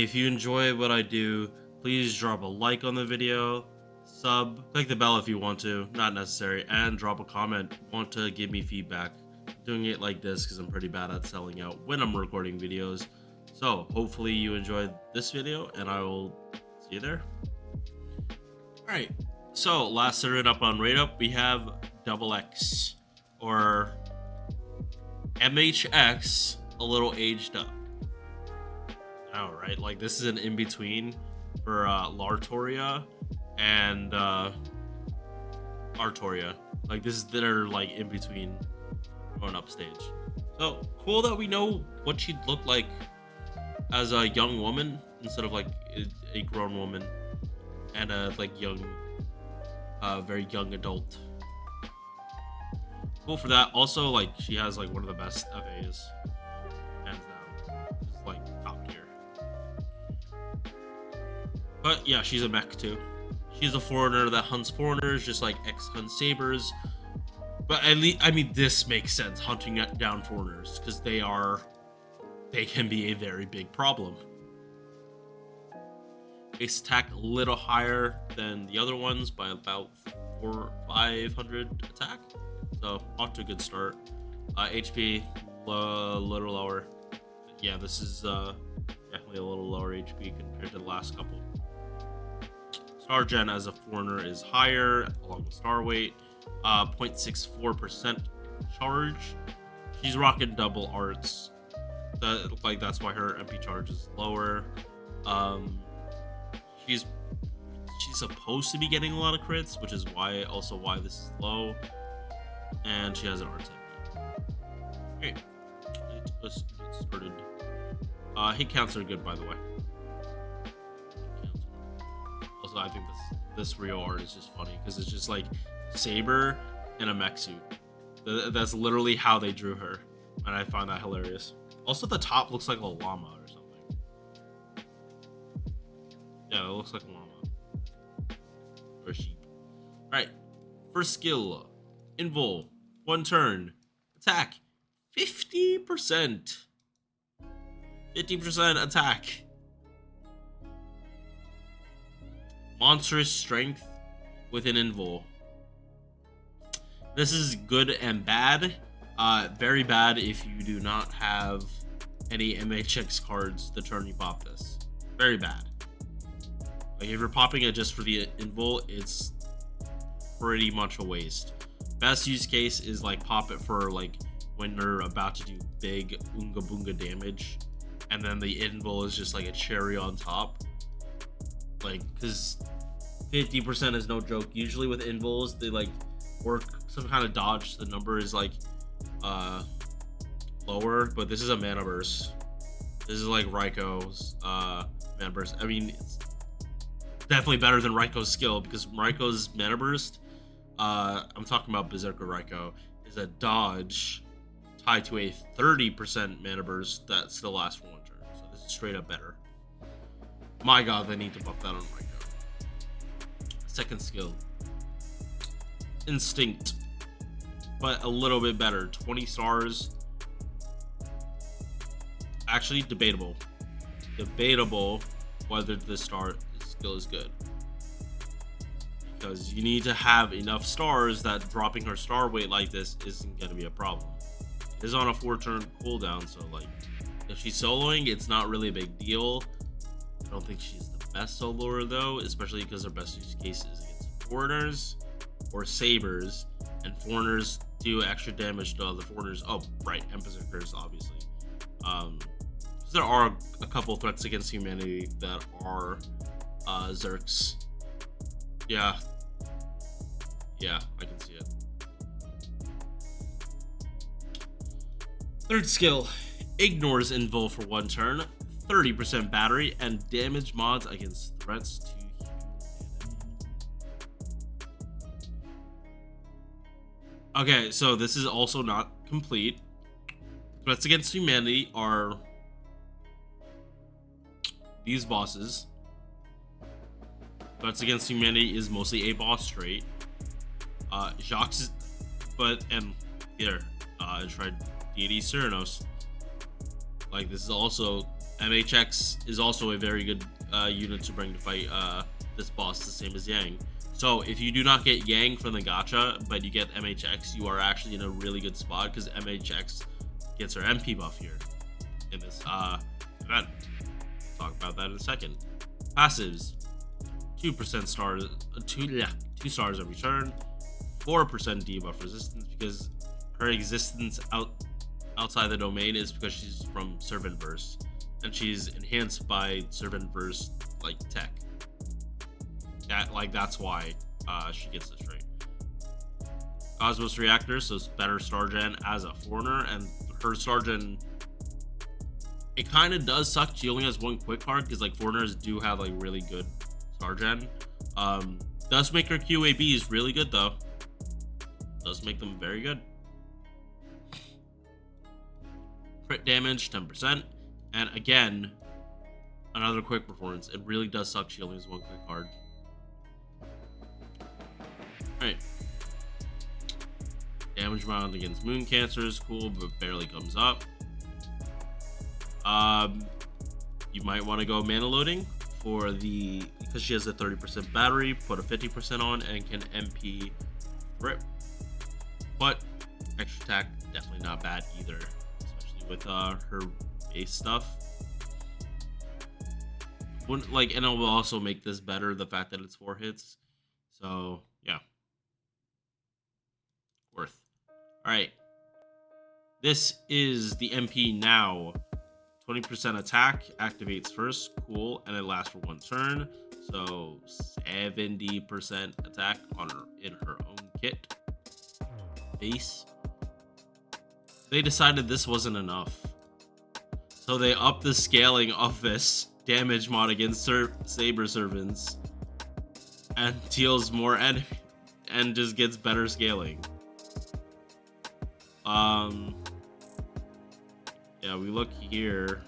Hey, if you enjoy what I do, please drop a like on the video, click the bell if you want to, not necessary, and drop a comment. Want to give me feedback. I'm doing it like this because I'm pretty bad at selling out when I'm recording videos. So hopefully you enjoyed this video, and I will see you there. Alright, so last started up on Rate Up, we have XX, or MHX, a little aged up. Right, like this is an in-between for Lartoria and Artoria. Like this is their like in between going up stage. So cool that we know what she'd look like as a young woman instead of like a grown woman and a like young, very young adult. Cool for that. Also, like she has like one of the best FAs, hands down. This is like top tier. But yeah, she's a mech too. She's a foreigner that hunts foreigners, just like X hunts sabers. But at least, I mean, this makes sense, hunting down foreigners, because they can be a very big problem. Base attack a little higher than the other ones by about 500 attack. So off to a good start. HP a little lower. Yeah, this is definitely a little lower HP compared to the last couple. Star Gen as a foreigner is higher along with star weight. 0.64% charge. She's rocking double arts. That's why her MP charge is lower. She's supposed to be getting a lot of crits, which is why this is low. And she has an art type. Okay, let's get started. Hit counts are good, by the way. Also, I think this Rio art is just funny because it's just like Saber in a mech suit. That's literally how they drew her, and I find that hilarious. Also, the top looks like a llama or something. Yeah, it looks like a llama or a sheep. All right, first skill, Invul, 1 turn, attack 50%. 50% attack. Monstrous strength with an Invul. This is good and bad. Very bad if you do not have any MHX cards the turn you pop this. Very bad. Like if you're popping it just for the Invul, it's pretty much a waste. Best use case is like pop it for like when they're about to do big Oonga Boonga damage, and then the Invul is just like a cherry on top. Like, because 50% is no joke. Usually with Invuls, they like work some kind of dodge. The number is like lower, but this is a mana burst. This is like Raico's mana burst. I mean, it's definitely better than Raico's skill, because Raico's mana burst, I'm talking about Berserker Raikou, is a dodge tied to a 30% mana burst that still lasts for 1 turn. So this is straight up better. My god, they need to buff that on Raikou. Second skill, Instinct, but a little bit better. 20 stars. Actually, debatable whether this skill is good, because you need to have enough stars that dropping her star weight like this isn't going to be a problem. It is on a 4-turn cooldown, so like if she's soloing, it's not really a big deal. I don't think she's the best soloer though, especially because her best use case is against foreigners or sabers, and foreigners do extra damage to other foreigners. Oh, right, and berserkers, obviously. There are a couple threats against humanity that are Zerks. Yeah, I can see it. Third skill, ignores Invul for 1 turn, 30% battery, and damage mods against threats to humanity. Okay, so this is also not complete. Threats against humanity are these bosses. Threats against humanity is mostly a boss trait. Jacques is, and here, tried Deity Cyrano's. Like, this is also MHX is also a very good unit to bring to fight this boss, the same as Yang. So if you do not get Yang from the gacha, but you get MHX, you are actually in a really good spot because MHX gets her MP buff here in this event. Talk about that in a second. Passives: 2% stars, 2 stars every turn, 4% debuff resistance because her existence outside the domain is because she's from Servant Verse, and she's enhanced by Servant Verse like tech. That's why she gets this trait. Cosmos Reactor, so it's better star gen as a foreigner, and her star gen, it kind of does suck. She only has 1 quick card because like foreigners do have like really good star gen. Does make her QABs really good though. Does make them very good. Crit damage 10%, and again, another quick performance. It really does suck. She only has 1 quick card. Alright. Damage bound against moon cancer is cool, but barely comes up. You might want to go mana loading for the, because she has a 30% battery, put a 50% on and can MP rip. But extra attack, definitely not bad either, especially with her base stuff. Wouldn't like, and it will also make this better, the fact that it's 4 hits. So yeah, worth. All right, this is the MP now. 20% attack activates first, cool, and it lasts for 1 turn. So 70% attack on her in her own kit base. They decided this wasn't enough, so they upped the scaling of this damage mod against Saber Servants and deals more and just gets better scaling. Yeah, we look here.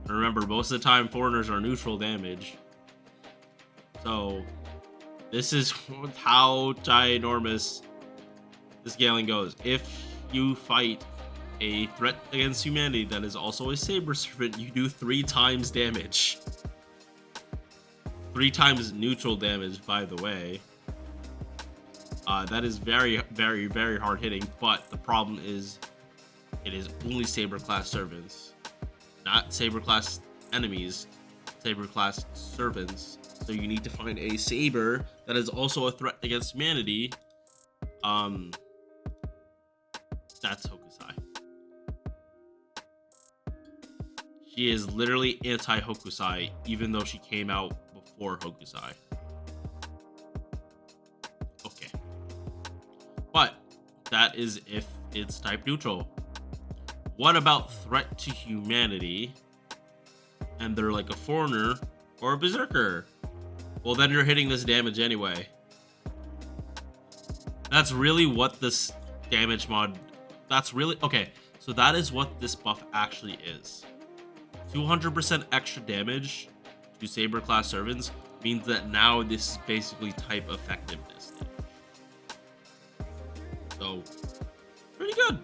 Remember, most of the time foreigners are neutral damage. So this is how ginormous the scaling goes. If you fight a threat against humanity that is also a Saber Servant, you do 3 times damage. 3 times neutral damage, by the way. That is very, very, very hard hitting, but the problem is it is only Saber class servants, not Saber class enemies, Saber class servants. So you need to find a Saber that is also a threat against humanity. That's Hokusai. She is literally anti-Hokusai, even though she came out before Hokusai. Okay. But that is if it's type neutral. What about threat to humanity? And they're like a foreigner or a berserker. Well, then you're hitting this damage anyway. That's really what this damage mod... That's really... Okay, so that is what this buff actually is. 200% extra damage to Saber class servants means that now this is basically type effectiveness. So, pretty good.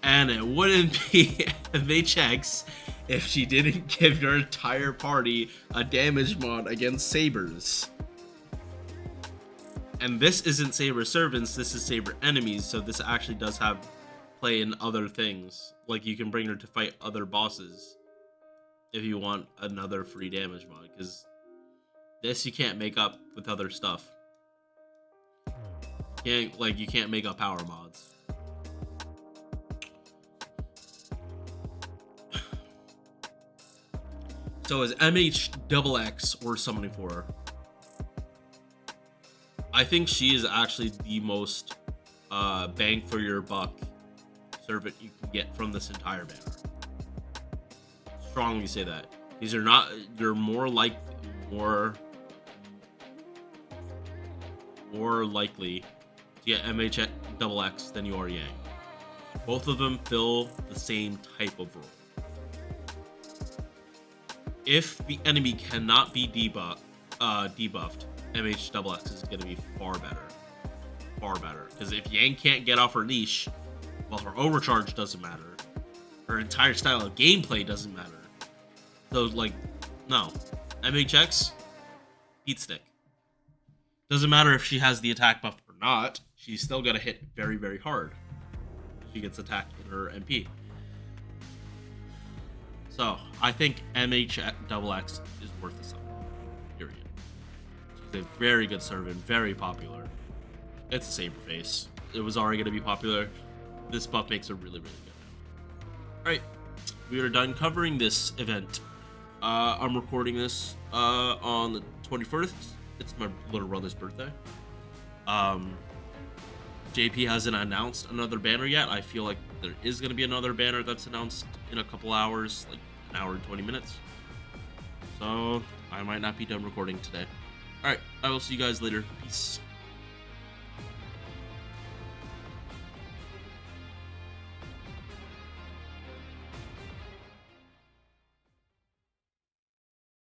And it wouldn't be MHX if she didn't give your entire party a damage mod against Sabers. And this isn't Saber Servants, this is Saber Enemies, so this actually does have play in other things. Like, you can bring her to fight other bosses if you want another free damage mod, because this you can't make up with other stuff. You can't make up power mods. So as MHXX or summoning for her, I think she is actually the most bang for your buck servant you can get from this entire banner. Strongly say that. These are not, you're more likely to get MHXX than you are Yang. Both of them fill the same type of role. If the enemy cannot be debuffed, MHXX is going to be far better. Far better. Because if Yang can't get off her leash, well, her overcharge doesn't matter. her entire style of gameplay doesn't matter. So, like, no. MHX, heat stick. Doesn't matter if she has the attack buff or not, she's still gonna hit very, very hard. She gets attacked in her MP. So, I think MHXX is worth the sum. Period. She's a very good servant, very popular. It's a saber face. It was already going to be popular. This buff makes her really, really good. Alright, we are done covering this event. I'm recording this on the 21st. It's my little brother's birthday. JP hasn't announced another banner yet. I feel like there is going to be another banner that's announced in a couple hours, like an hour and 20 minutes. So I might not be done recording today. Alright, I will see you guys later. Peace.